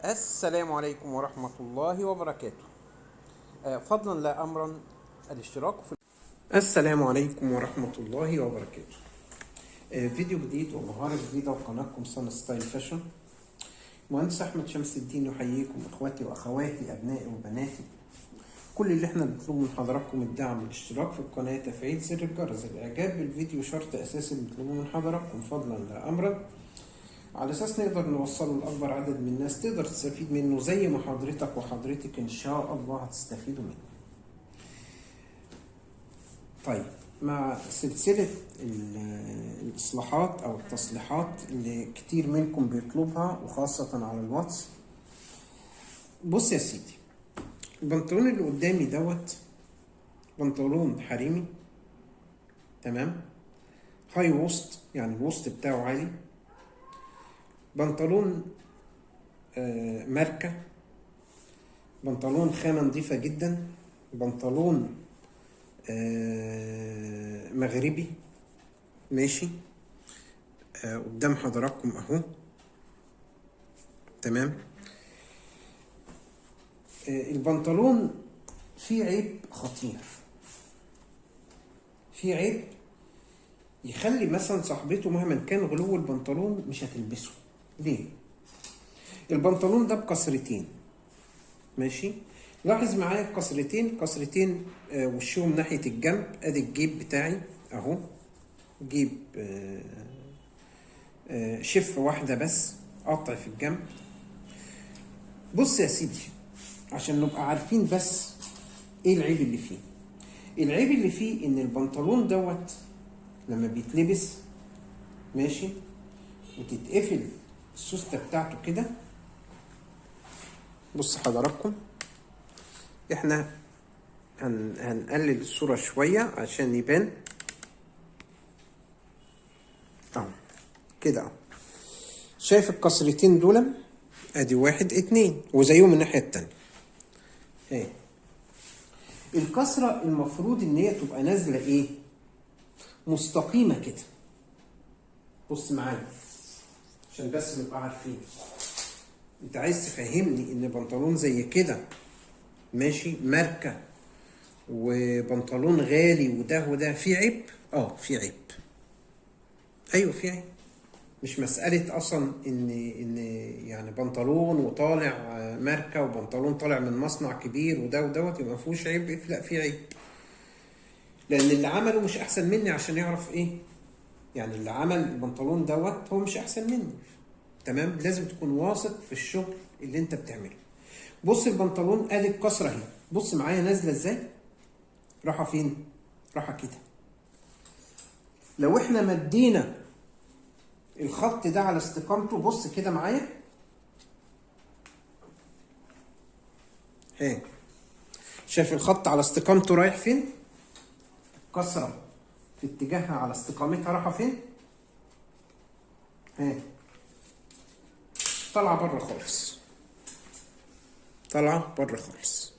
السلام عليكم ورحمة الله وبركاته. فضلا لا أمرا الاشتراك في السلام عليكم ورحمة الله وبركاته. فيديو جديد ومهارة جديدة وقناتكم سان ستايل فاشن. مهندس أحمد شمس الدين يحييكم إخواتي وأخواتي أبنائي وبناتي. كل اللي احنا بنطلبه من حضراتكم الدعم، الاشتراك في القناة، تفعيل زر الجرس، الإعجاب بالفيديو شرط أساسي بنطلبه من حضراتكم فضلا لا أمرا، على اساس نقدر نوصله لاكبر عدد من الناس تقدر تستفيد منه زي ما حضرتك وحضرتك ان شاء الله هتستفيدوا منه. طيب، مع سلسلة الاصلاحات او التصليحات اللي كتير منكم بيطلبها وخاصة على الواتس. بص يا سيدي، البنطلون اللي قدامي دوت بنطلون حريمي، تمام، هاي وسط، يعني الوسط بتاعه عالي، بنطلون ماركة، بنطلون خامة نظيفة جدا، بنطلون مغربي، ماشي، قدام حضراتكم اهو، تمام. البنطلون فيه عيب خطير، فيه عيب يخلي مثلا صاحبته مهما كان غلو البنطلون مش هتلبسه. ليه؟ البنطلون ده بكسرتين، ماشي، لاحظ معايا كسرتين وشهم ناحية الجنب. ادي الجيب بتاعي اهو، جيب شفة واحدة بس، قطع في الجنب. بص يا سيدي، عشان نبقى عارفين بس ايه العيب اللي فيه. العيب اللي فيه ان البنطلون دوت لما بيتلبس، ماشي، وتتقفل السوستة بتاعته كده. بص حضراتكم، احنا هنقلل الصورة شوية عشان يبان اهو كده اهو. شايف الكسرتين دول؟ ادي واحد اتنين وزيهم الناحية التانية اهي. الكسرة المفروض ان هي تبقى نازلة ايه؟ مستقيمة كده. بص معايا عشان بس نبقى عارفين. انت عايز تفهمني ان بنطلون زي كده، ماشي، ماركة وبنطلون غالي وده فيه عيب؟ اه فيه عيب، ايوه فيه عيب. مش مسألة اصلا ان يعني بنطلون وطالع ماركة وبنطلون طالع من مصنع كبير ودوت يبقى مفيهوش عيب. لا فيه عيب، لان اللي عمله مش احسن مني عشان يعرف ايه. يعني اللي عمل البنطلون دوت هو مش احسن مني، تمام. لازم تكون واثق في الشغل اللي انت بتعمله. بص البنطلون ادي الكسره اهي، بص معايا نازله ازاي، راحه فين؟ راحه كده. لو احنا مدينا الخط ده على استقامته، بص كده معايا اهي، شايف الخط على استقامته رايح فين؟ الكسره في اتجاهها على استقامتها رايحه فين؟ اهي طالعه بره خالص، طالعه بره خالص.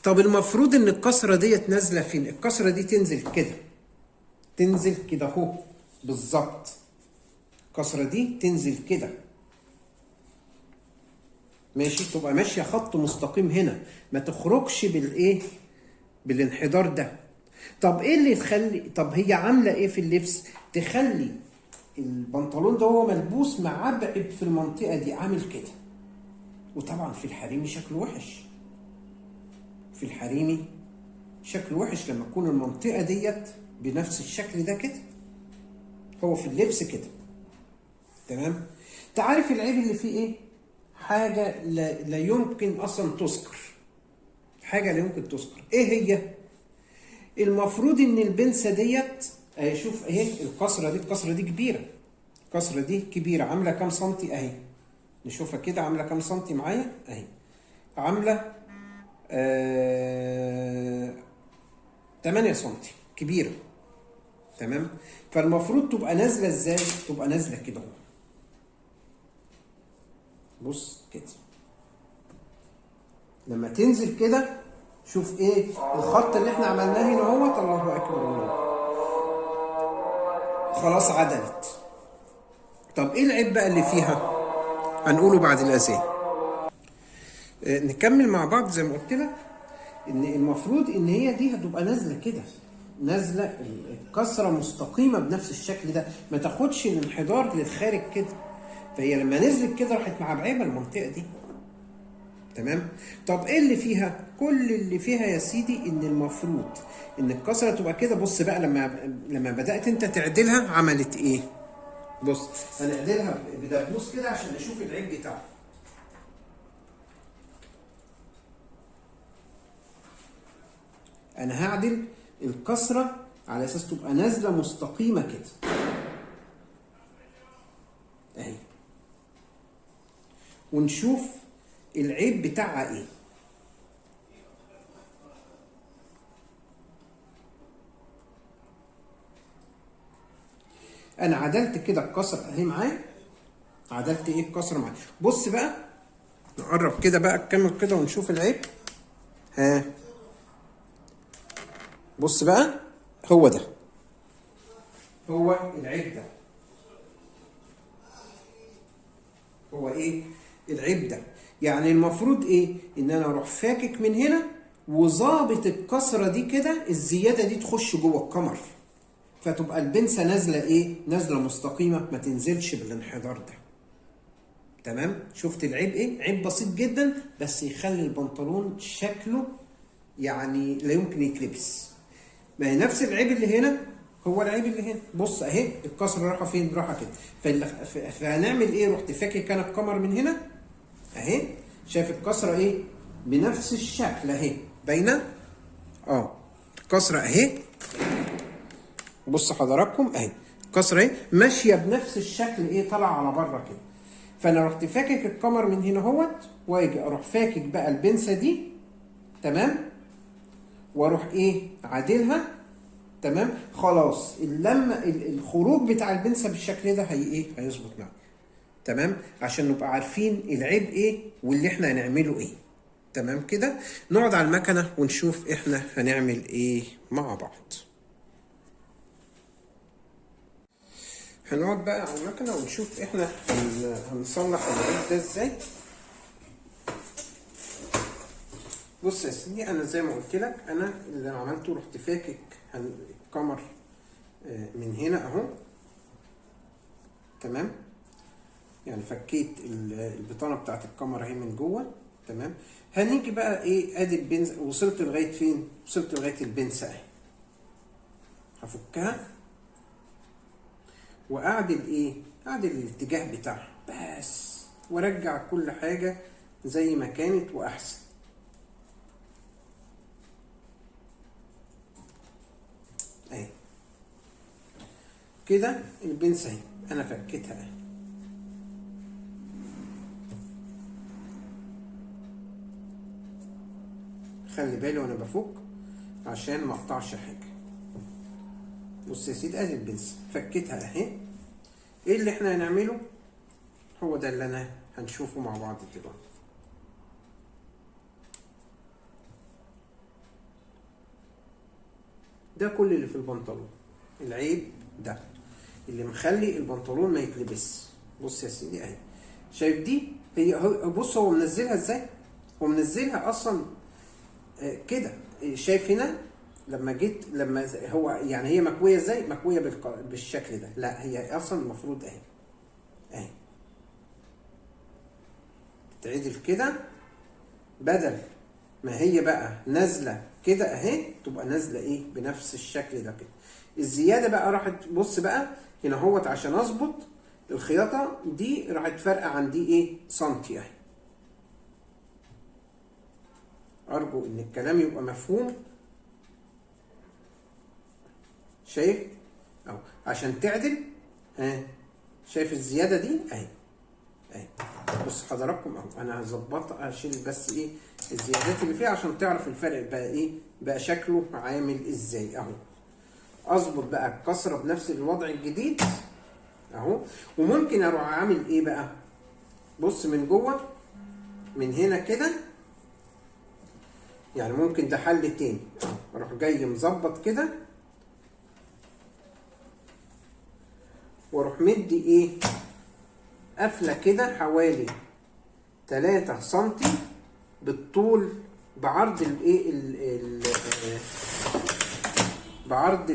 طب المفروض ان الكسره ديت نازله فين؟ الكسره دي تنزل كده، تنزل كده اهو بالظبط. الكسره دي تنزل كده، ماشي، تبقى ماشيه خط مستقيم هنا، ما تخرجش بالايه، بالانحدار ده. طب ايه اللي تخلي، طب هي عامله ايه في اللبس تخلي البنطلون ده هو ملبوس معبعب في المنطقه دي، عامل كده؟ وطبعا في الحريمي شكله وحش، في الحريمي شكله وحش لما تكون المنطقه ديت بنفس الشكل ده كده. هو في اللبس كده، تمام. تعرف العيب اللي فيه ايه؟ حاجه لا يمكن اصلا تذكر، حاجه لا يمكن تذكر. ايه هي؟ المفروض ان البنسه ديت اهي، شوف اهي الكسره دي كبيره، الكسره دي كبيره، عامله كام سنتي اهي، نشوفها كده عامله كام سنتي معايا اهي، عامله 8 سنتي، كبيره، تمام. فالمفروض تبقى نازله ازاي؟ تبقى نازله كده اهو، بص كده. لما تنزل كده شوف ايه الخط اللي احنا عملناه هنا اهوت، الله اكبر الله، خلاص عدلت. طب ايه العيب بقى اللي فيها؟ هنقوله بعد الاذان. نكمل مع بعض زي ما قلت لك ان المفروض ان هي دي هتبقى نازله كده، نازله الكسره مستقيمه بنفس الشكل ده، ما تاخدش الانحدار للخارج كده. فهي لما نزلت كده راحت معبعبه المنطقه دي. تمام. طب ايه اللي فيها؟ كل اللي فيها يا سيدي ان المفروض ان الكسره تبقى كده. بص بقى لما بدات انت تعدلها عملت ايه؟ بص هنعدلها بدبوس كده عشان نشوف العيب بتاعها. انا هعدل الكسره على اساس تبقى نازله مستقيمه كده اهي، ونشوف العيب بتاعها ايه. انا عدلت كده الكسر اهي معايا، عدلت ايه الكسر معايا. بص بقى نقرب كده بقى نكمل كده ونشوف العيب. ها بص بقى، هو ده هو العيب ده، هو ايه العيب ده. يعني المفروض ايه؟ ان انا اروح فاكك من هنا وظابط الكسره دي كده، الزياده دي تخش جوه الكمر، فتبقى البنسه نازله ايه؟ نازله مستقيمه، ما تنزلش بالانحدار ده. تمام. شفت العيب ايه؟ عيب بسيط جدا بس يخلي البنطلون شكله يعني لا يمكن يتلبس. ما هي نفس العيب اللي هنا هو العيب اللي هنا. بص اهي الكسره رايحه فين؟ رايحه كده. فهنعمل ايه؟ رحت فاكك انا الكمر من هنا اهي. شايف الكسره ايه؟ بنفس الشكل اهي باينه. الكسره اهي، بص حضراتكم اهي الكسره اهي ماشيه بنفس الشكل ايه، طالعه على بره كده. فانا رحت فاكك الكمر من هنا اهوت، واجي اروح فاكك بقى البنسه دي. تمام. واروح ايه؟ عادلها. تمام. خلاص لما الخروج بتاع البنسه بالشكل ده هي ايه؟ هيظبط معاك. تمام. عشان نبقى عارفين العيب ايه واللي احنا هنعمله ايه. تمام كده. نقعد على المكنه ونشوف احنا هنعمل ايه مع بعض. هنقعد بقى على المكنه ونشوف احنا هنصلح العيب ده ازاي. بص يا سيدي، انا زي ما قلت لك انا اللي انا عملته رحت فاكك الكمر من هنا اهو. تمام. يعني فكيت البطانه بتاعت الكاميرا اهي من جوه. تمام. هنيجي بقى ايه؟ ادي البنز. وصلت لغايه فين؟ وصلت لغايه البنسه اهي. هفكها واعدل ايه؟ اعدل الاتجاه بتاعها بس، وارجع كل حاجه زي ما كانت واحسن. اهي كده البنسه اهي انا فكيتها اهي. خلي بالي وانا بفك عشان ما اقطعش حاجه. بص يا سيدي ادي البنسه فكيتها اهي. ايه اللي احنا هنعمله؟ هو ده اللي انا هنشوفه مع بعض دلوقتي. ده كل اللي في البنطلون، العيب ده اللي مخلي البنطلون ما يتلبس. بص يا سيدي اهي، شايف دي؟ هي بص هو منزلها ازاي؟ هو منزلها اصلا كده. شايف هنا لما هو يعني هي مكويه ازاي؟ مكويه بالشكل ده. لا هي اصلا المفروض اهي تتعدل كده، بدل ما هي بقى نازله كده اهي تبقى نازله ايه؟ بنفس الشكل ده كده. الزياده بقى راحت، بص بقى هنا اهوت عشان اظبط الخياطه دي راحت فارقه عن دي ايه؟ سنتي اهي. ارجو ان الكلام يبقى مفهوم. شايف اهو عشان تعدل. شايف الزياده دي اهي بص حضراتكم اهو. انا هظبطها، اشيل بس ايه الزيادات اللي فيها عشان تعرف الفرق بقى ايه، بقى شكله عامل ازاي اهو. اظبط بقى الكسره بنفس الوضع الجديد اهو. وممكن اروح عامل ايه بقى؟ بص من جوه من هنا كده، يعني ممكن ده حل تاني. اروح جاي مظبط كده واروح مدي ايه؟ قفله كده حوالي 3 سنتي بالطول بعرض الايه بعرض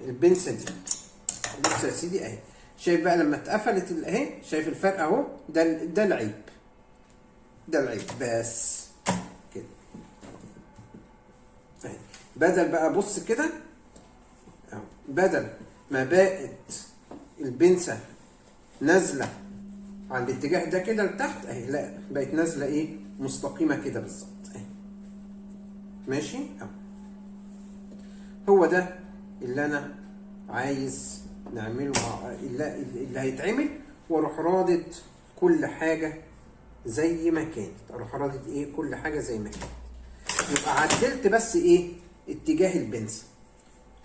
البنسه دي. بص يا سيدي اهي، شايف بقى لما اتقفلت اهي، شايف الفرق اهو، ده العيب، ده العيب بس كده اهي. بدل بقى بص كده اهو، بدل ما بقت البنسه نازله على الاتجاه ده كده لتحت اهي، لا بقت نازله ايه مستقيمه كده بالظبط اهي. ماشي اهو، هو ده اللي انا عايز نعمله مع اللي هيتعمل، واروح رادد كل حاجه زي ما كانت، اروح رادد ايه كل حاجه زي ما كانت. يبقى عدلت بس ايه اتجاه البنسه،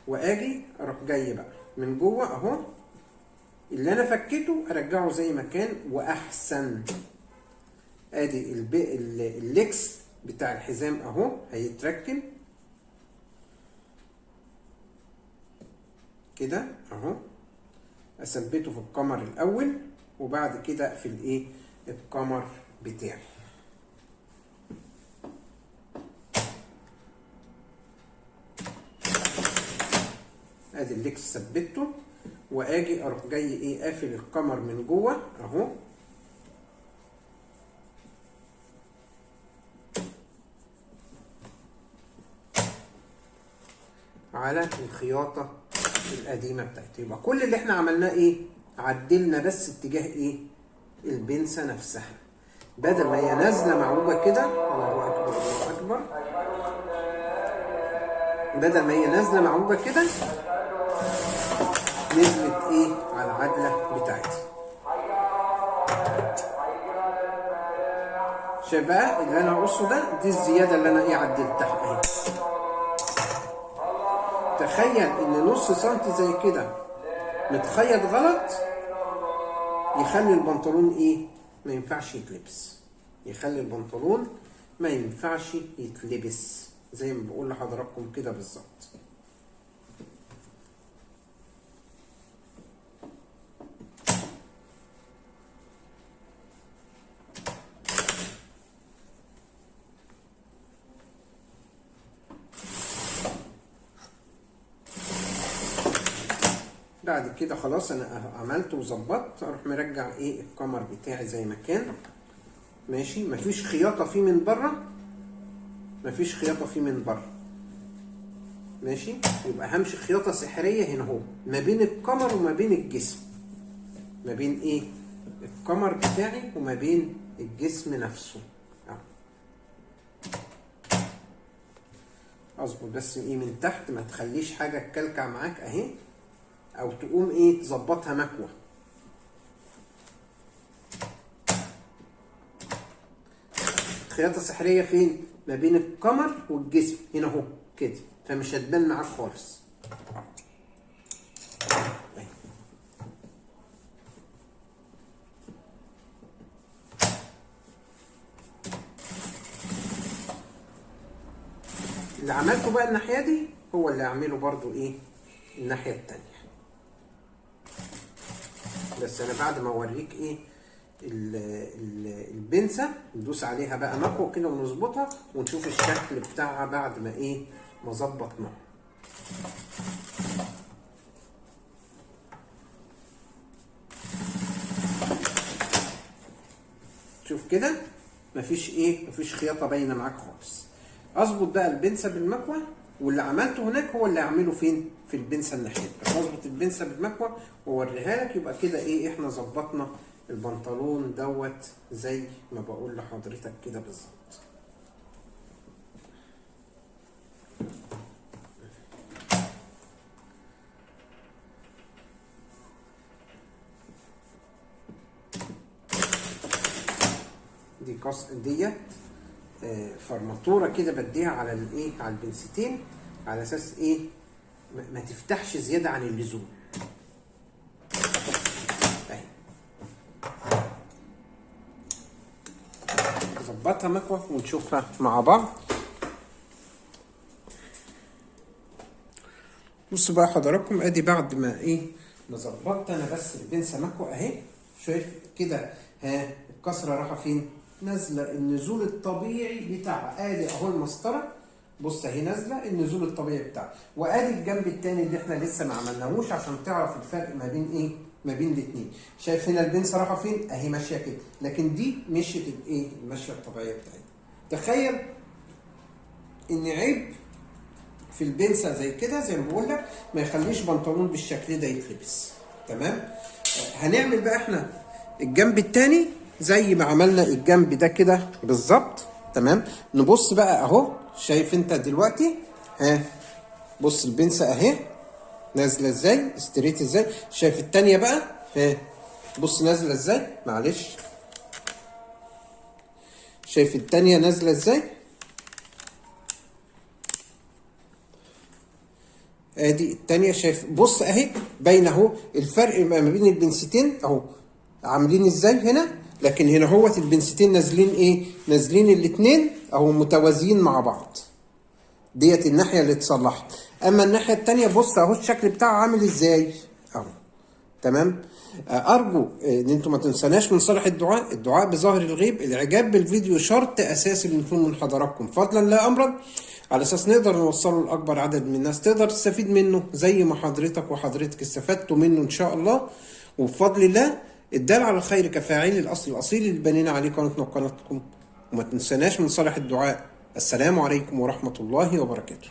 واجي اروح جاي بقى من جوه اهو، اللي انا فكيته ارجعه زي ما كان واحسن. ادي اللكس بتاع الحزام اهو هيتركب كده اهو، اثبته في القمر الاول وبعد كده اقفل ايه القمر بتاعي. ادي اللكس ثبته، واجي اروح جاي ايه قافل القمر من جوه اهو، على الخياطه القديمه بتاعتي. يبقى كل اللي احنا عملناه ايه عدلنا بس اتجاه ايه البنسه نفسها، بدل ما هي نازله معوجه كده، الله اكبر الله اكبر، بدل ما هي نازله معوجه كده نزلت ايه على العدله بتاعتي. شايف بقى اللي انا هقصه ده، دي الزياده اللي انا ايه عدلتها اهي. تخيل ان نص سنتي زي كده متخيط غلط يخلي البنطلون ايه ما ينفعش يتلبس، يخلي البنطلون ما ينفعش يتلبس زي ما بقول لحضراتكم كده بالظبط. بعد كده خلاص انا عملت وظبطت، اروح مرجع ايه القمر بتاعي زي ما كان ماشي. مفيش خياطه فيه من بره، مفيش خياطه فيه من بره ماشي. يبقى همشي خياطه سحريه هنا اهو ما بين القمر وما بين الجسم، ما بين ايه القمر بتاعي وما بين الجسم نفسه. اظبط بس ايه من تحت، ما تخليش حاجه تكلكع معاك اهي، او تقوم ايه تظبطها مكوه. خياطه سحريه فين؟ ما بين القمر والجسم هنا اهو كده، فمش هتبان معاك خالص. اللي عملته بقى الناحيه دي هو اللي هعمله برضو ايه الناحيه التانيه، بس انا بعد ما اوريك ايه البنسه ندوس عليها بقى مكوه كده ونظبطها ونشوف الشكل بتاعها بعد ما ايه ما ظبطناها. شوف كده مفيش خياطه باينه معاك خالص. اظبط بقى البنسه بالمكوه، واللي عملته هناك هو اللي هعمله فين في البنسه الناحيه. اظبط البنسه بالمكوه واوريها لك، يبقى كده ايه احنا ظبطنا البنطلون دوت زي ما بقول لحضرتك كده بالظبط. ديت فرماتوره كده بديها على الايه على البنستين، على اساس ايه ما تفتحش زياده عن اللزوم اهي. نظبطها مكوه ونشوفها مع بعض. بصوا بقى حضراتكم، ادي بعد ما ايه ما ظبطت انا بس البنسه مكوه اهي، شايف كده ها الكسره رايحه فين؟ نازله النزول الطبيعي بتاعها. ادي اهو المسطره، بص اهي نازله النزول الطبيعي بتاعها، وادي الجنب التاني اللي احنا لسه ما عملناهوش عشان تعرف الفرق ما بين ايه؟ ما بين الاثنين. شايف هنا البنسه رايحه فين؟ اهي ماشيه كده، لكن دي مشيت الايه؟ المشيه الطبيعيه بتاعتها. تخيل ان عيب في البنسه زي كده، زي ما بقول لك، ما يخليش بنطلون بالشكل ده يتلبس. تمام؟ هنعمل بقى احنا الجنب التاني زي ما عملنا الجنب ده كده بالظبط. تمام؟ نبص بقى اهو، شايف انت دلوقتي؟ ها، بص البنسه اهي نازله ازاي؟ استريت ازاي؟ شايف التانيه بقى؟ ها، بص نازله ازاي؟ معلش، شايف التانيه نازله ازاي؟ ادي التانية، شايف؟ بص اهي باين اهو الفرق ما بين البنستين اهو عاملين ازاي هنا، لكن هنا هوت البنستين نازلين ايه؟ نازلين الاتنين اهو متوازيين مع بعض. ديت الناحية اللي اتصلحت. اما الناحية التانية بص اهو الشكل بتاعه عامل ازاي اهو. تمام؟ ارجو ان انتم ما تنسوناش من صالح الدعاء، الدعاء بظاهر الغيب، الاعجاب بالفيديو شرط اساسي ان يكون من حضراتكم فضلا لا امرا، على اساس نقدر نوصله لاكبر عدد من الناس تقدر تستفيد منه زي ما حضرتك وحضرتك استفدتوا منه ان شاء الله. وبفضل الله الدال على الخير كفاعل، الاصل الاصيل اللي بنينا عليه قناتنا وقناتكم. وما تنسوناش من صالح الدعاء. السلام عليكم ورحمة الله وبركاته.